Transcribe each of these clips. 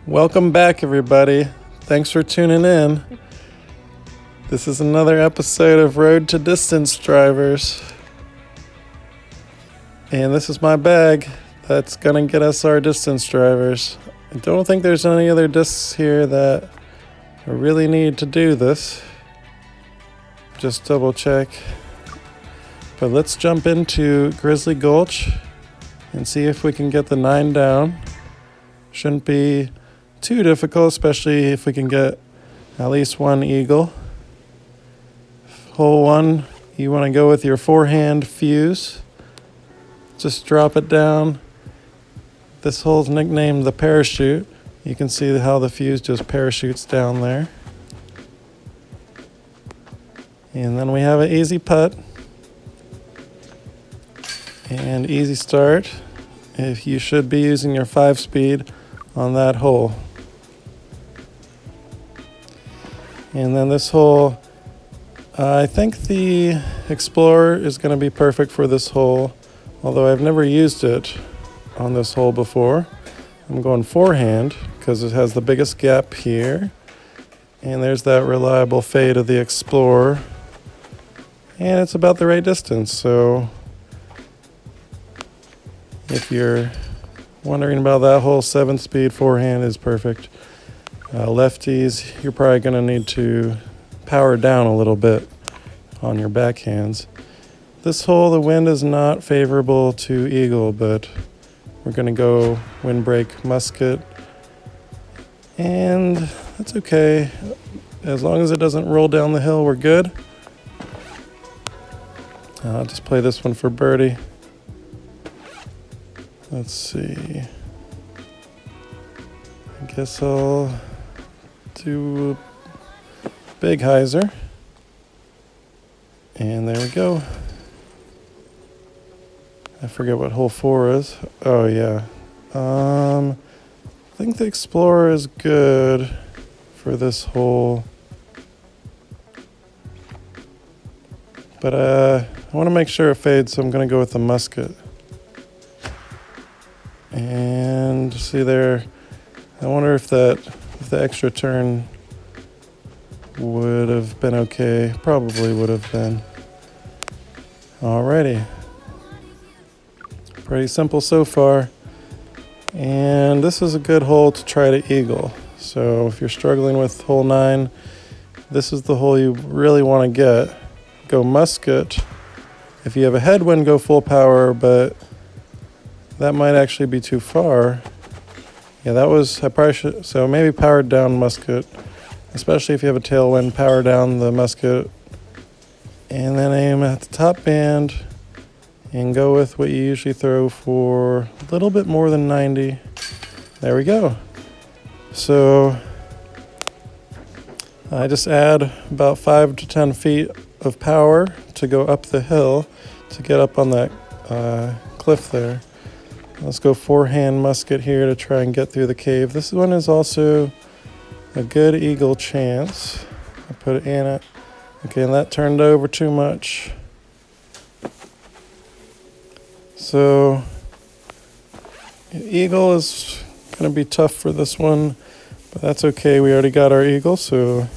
Welcome back, everybody. Thanks for tuning in. This is another episode of Road to Distance Drivers. And this is my bag that's going to get us our distance drivers. I don't think there's any other discs here that I really need to do this. Just double check. But let's jump into Grizzly Gulch and see if we can get the 9 down. Shouldn't be too difficult, especially if we can get at least one eagle. Hole 1, you want to go with your forehand fuse. Just drop it down. This hole's nicknamed the parachute. You can see how the fuse just parachutes down there. And then we have an easy putt and easy start. If you should be using your 5-speed on that hole. And then this hole, I think the Explorer is going to be perfect for this hole, although I've never used it on this hole before. I'm going forehand because it has the biggest gap here, and there's that reliable fade of the Explorer, and it's about the right distance. So if you're wondering about that hole, 7-speed forehand is perfect. Lefties, you're probably going to need to power down a little bit on your backhands. This hole, the wind is not favorable to eagle, but we're going to go windbreak musket. And that's okay. As long as it doesn't roll down the hill, we're good. I'll just play this one for birdie. Let's see. I guess I'll do a big hyzer. And there we go. I forget what hole 4 is. Oh yeah. I think the Explorer is good for this hole. But I want to make sure it fades, so I'm going to go with the musket. And see there, I wonder if the extra turn would have been okay. Probably would have been. Alrighty. Pretty simple so far. And this is a good hole to try to eagle. So if you're struggling with hole 9, this is the hole you really want to get. Go musket. If you have a headwind, go full power, but that might actually be too far. Yeah, I probably should, so maybe powered down musket, especially if you have a tailwind, power down the musket, and then aim at the top band and go with what you usually throw for a little bit more than 90. There we go. So I just add about 5 to 10 feet of power to go up the hill to get up on that cliff there. Let's go forehand musket here to try and get through the cave. This one is also a good eagle chance. I put it in it. Okay, and that turned over too much. So eagle is going to be tough for this one, but that's okay. We already got our eagle, so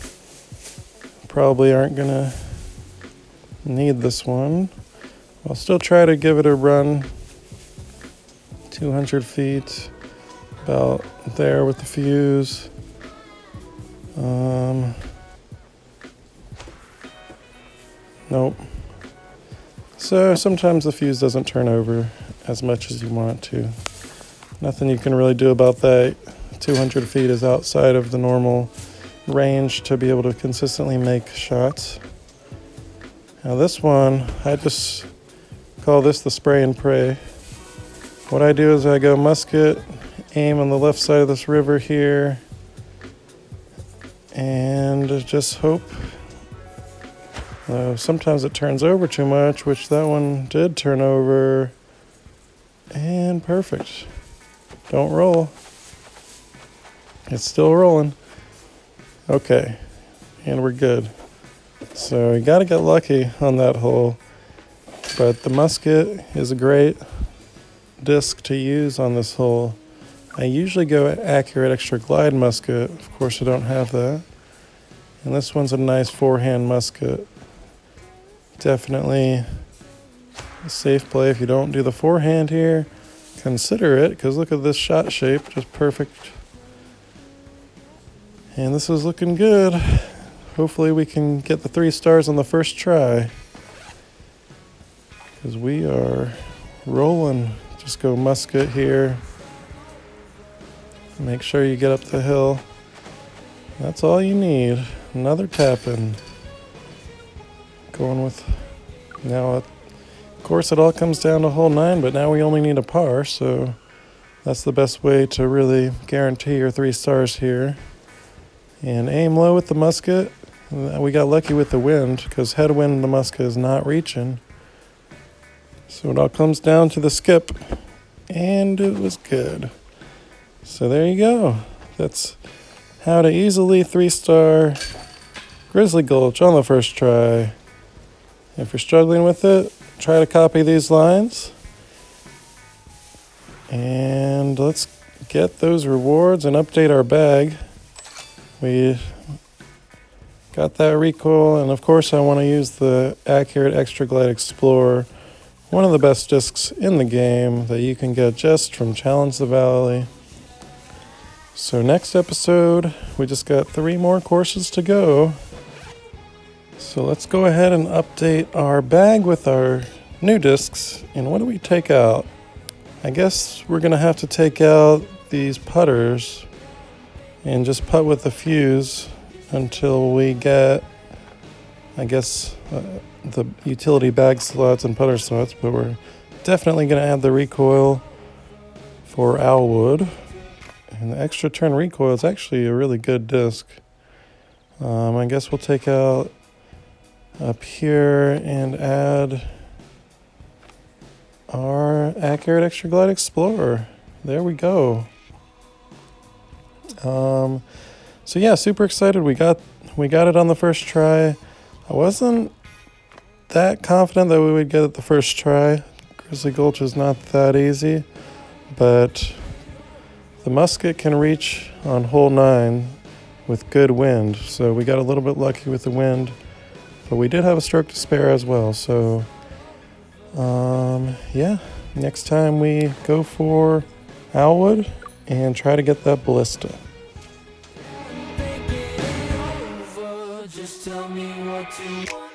probably aren't going to need this one. I'll still try to give it a run. 200 feet, about there with the fuse. Nope. So sometimes the fuse doesn't turn over as much as you want it to. Nothing you can really do about that. 200 feet is outside of the normal range to be able to consistently make shots. Now this one, I just call this the spray and pray. What I do is I go musket, aim on the left side of this river here, and just hope. Sometimes it turns over too much, which that one did turn over, and perfect. Don't roll. It's still rolling. Okay, and we're good. So you gotta get lucky on that hole, but the musket is a great disc to use on this hole. I usually go Accurate Extra Glide musket. Of course, I don't have that. And this one's a nice forehand musket. Definitely a safe play if you don't do the forehand here. Consider it, because look at this shot shape, just perfect. And this is looking good. Hopefully we can get the 3 stars on the first try, because we are rolling. Just go musket here. Make sure you get up the hill. That's all you need. Another tap in. Going with now, of course, it all comes down to hole 9, but now we only need a par, so that's the best way to really guarantee your 3 stars here. And aim low with the musket. We got lucky with the wind, because headwind the musket is not reaching. So it all comes down to the skip, and it was good. So there you go. That's how to easily 3-star Grizzly Gulch on the first try. If you're struggling with it, try to copy these lines. And let's get those rewards and update our bag. We got that recoil, and of course I want to use the Accurate Extra Glide Explorer, one of the best discs in the game that you can get just from Challenge the Valley. So next episode, we just got 3 more courses to go. So let's go ahead and update our bag with our new discs. And what do we take out? I guess we're going to have to take out these putters and just putt with the fuse until we get, I guess, the utility bag slots and putter slots. But we're definitely going to add the recoil for Owlwood. And the extra turn recoil is actually a really good disc. I guess we'll take out up here and add our Accurate Extra Glide Explorer. There we go. So yeah, super excited. We got it on the first try. I wasn't that confident that we would get it the first try. Grizzly Gulch is not that easy, but the musket can reach on hole 9 with good wind. So we got a little bit lucky with the wind. But we did have a stroke to spare as well, so yeah, next time we go for Owlwood and try to get that ballista. Just tell me what you want.